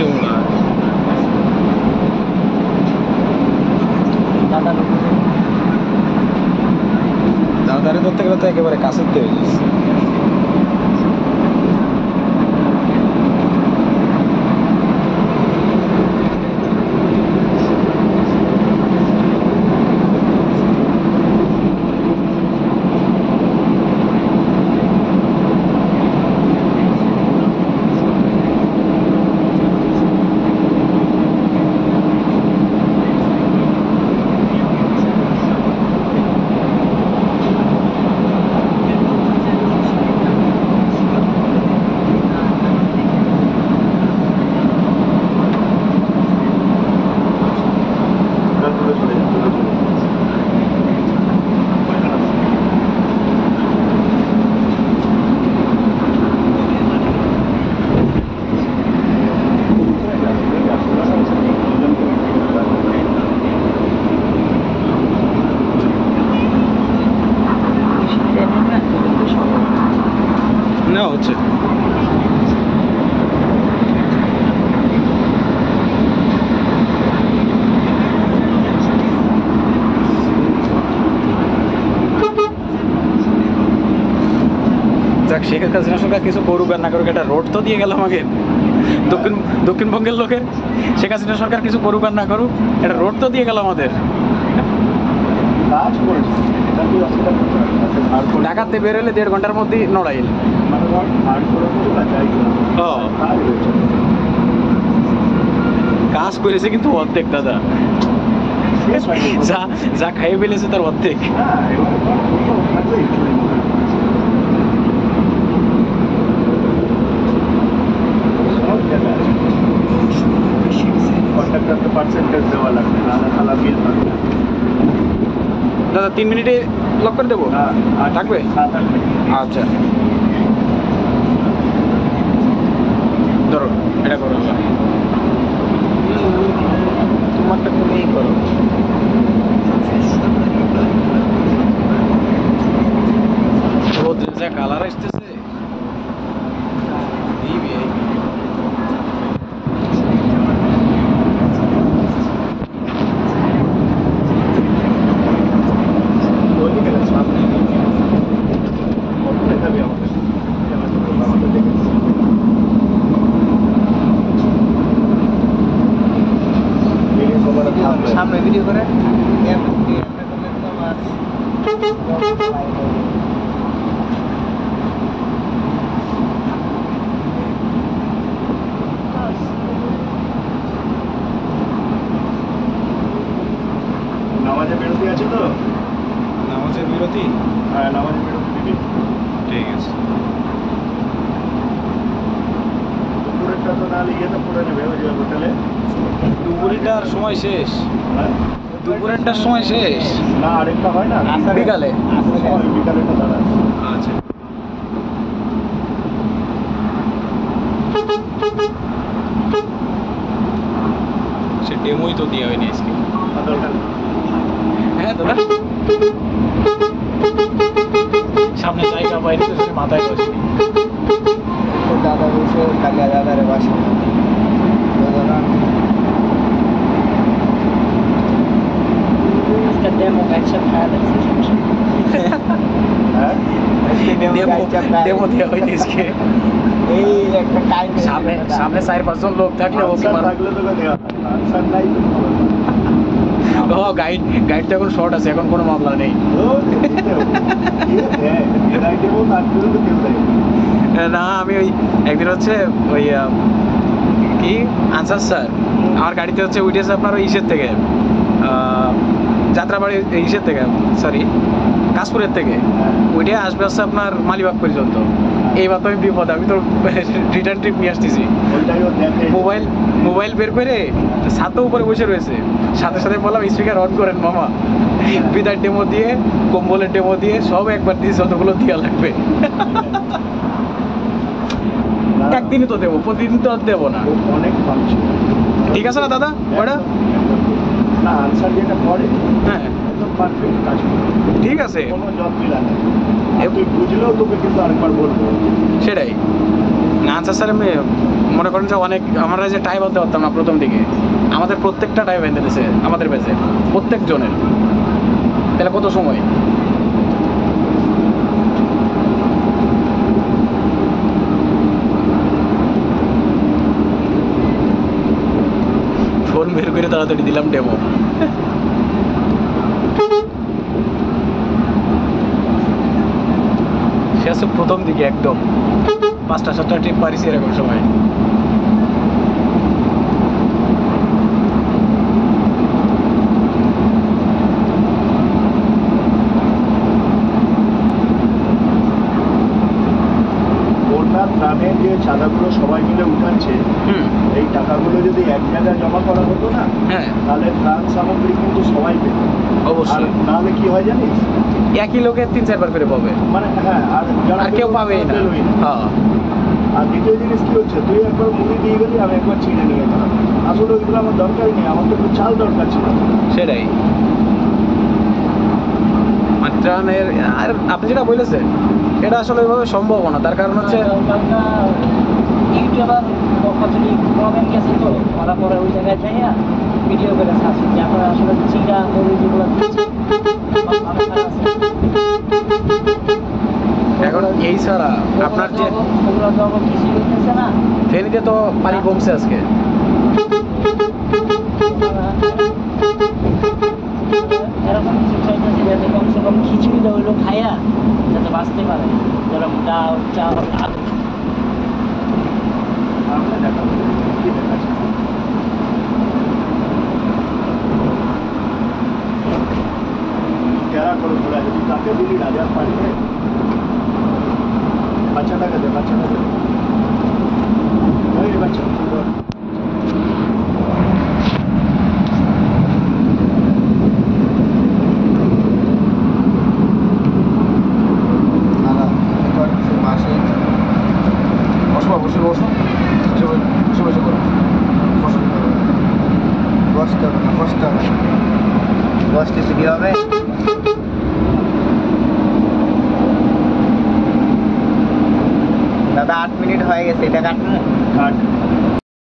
নোংরা। দাদারে ধরতে গেলে তো একেবারে কাছের থেকে হয়ে যাচ্ছে। না হচ্ছে যাক, শেখ হাসিনা সরকার কিছু করুক আর না করুক, একটা রোড তো দিয়ে গেল আমাকে দক্ষিণবঙ্গের লোকের। শেখ হাসিনা সরকার কিছু করুক আর না করুক, একটা রোড তো দিয়ে গেল আমাদের। ঢাকাতে বেরোলে 1.5 ঘন্টার মধ্যেই নড়াইল। কাজ করেছে কিন্তু অর্ধেক দাদা, যা যা খাইয়ে ফেলেছে তার অর্ধেক। দাদা 3 মিনিটে লক করে দেবো, থাকবে? আচ্ছা ধরো, এটা করো, তোমারটা তুমিই করো। রোদের যা কালার আসতেছে, সামনে ভিডিও করে নামাজের বিরতি আছে তো? নামাজের বিরতি? হ্যাঁ, নামাজের বিরতি দিবি। ঠিক আছে। দুপুরেরটা তো না লিখে তো পুরো নেবে ওই হোটেলে। দুপুরেরটার সময় শেষ। দুপুরেরটার সময় শেষ না, আরেকটা হয় না বিকালে। বিকালেরটা দাঁড়া। আচ্ছা, সে ডেমোই তো দেওয়া হয়নি আজকে। হ্যাঁ দাদা, সামনে জায়গা বাইরে তো মাথায় বসে দাদা বসে কালিয়া দাদারে বাসে ডেমো ডেমো দেওয়া হয়নি আজকে। এই একটা টাইম সামনে 4-5 জন লোক থাকলে ওকে গাইড তো এখন শর্ট আছে, এখন কোনো মামলা নেই। না আমি ওই একদিন হচ্ছে ওই কি আনসার স্যার আমার গাড়িতে হচ্ছে উঠেছে আপনার ওই ইসের থেকে, যাত্রাবাড়ি ইসের থেকে, সরি কাশপুরের থেকে ওইটাই আসবে হচ্ছে আপনার মালিবাগ পর্যন্ত। এইবার তো আমি বিপদ, আমি তো রিটার্ন ট্রিপ নিয়ে আসতেছি। মোবাইল বের করে ছাদের উপরে বসে রয়েছে, সাথে সাথে বললাম স্পিকার অন করেন মামা, বিদার ডেমো দিয়ে কম্বলের ডেমো দিয়ে সব একবার দিয়ে যতগুলো দেওয়া লাগবে। একদিনই তো দেবো, প্রতিদিন তো আর দেবো না। অনেক ঠিক আছে না দাদা? ওটা না আনসার যেটা পড়ে, হ্যাঁ একদম পারফেক্ট কাজ করে। ঠিক আছে, কোনো জব মিলা না, তুই বুঝলেও তোকে কিন্তু আরেকবার বলবো। সেটাই, আচ্ছা স্যার, আমি মনে করেন যে অনেক আমরা যে টাই বাঁধতে পারতাম না প্রথম দিকে, আমাদের প্রত্যেকটা টাই বেঁধে দিয়েছে আমাদের ব্যাচে প্রত্যেক জনের। তাহলে কত সময়? ফোন বের করে তাড়াতাড়ি দিলাম ডেমো। সে আছে প্রথম দিকে একদম 5টা-7টা ট্রিপ পারিছি এরকম সময়। ত্রাণের যে চাঁদাগুলো সবাই মিলে উঠাচ্ছে, এই টাকাগুলো যদি এক জায়গায় জমা করা হতো না, তাহলে ত্রাণ সামগ্রী কিন্তু সবাই পেত অবশ্যই। নাহলে কি হয় জানিস, একই লোকে 3-4 বার করে পাবে, মানে হ্যাঁ, আর কেউ পাবেই না। আর দ্বিতীয় জিনিস কি হচ্ছে, তুই একবার মুড়ি দিয়ে গেলি, আমি একবার চিনে নিয়ে গেলাম। আসলে ওইগুলো আমার দরকারই নেই, আমার তো একটু চাল দরকার ছিল। সেটাই ত্রাণের। আর আপনি যেটা বলেছেন এটা আসলে ওইভাবে সম্ভব না, তার কারণ হচ্ছে ইউটিউবার কতটি প্রবলেম গেছে, তো ওরা পরে ওই জায়গায় যাইয়া ভিডিও করে ছাড়ছে যে আপনারা আসলে চিরা গরু যেগুলো এখন এই ছাড়া আপনার যে ওগুলো তো আবার কৃষি হইতেছে না, ফেনীতে তো পানি কমছে আজকে। এরকম কিছু চাইতেছে যাতে কমসে কম খিচুড়িটা ওইগুলো খাইয়া যাতে বাঁচতে পারে, যেরকম ডাল চাল আলু। তেরা করে ঘোরা যদি তাকে দিলি রাজার পারবে, বাচ্চাটাকে দে, বাচ্চাটাকে ওই বাচ্চা বসতে ভিডিও হবে। দাদা 8 মিনিট হয়ে গেছে, এটা কাটুন। কাট।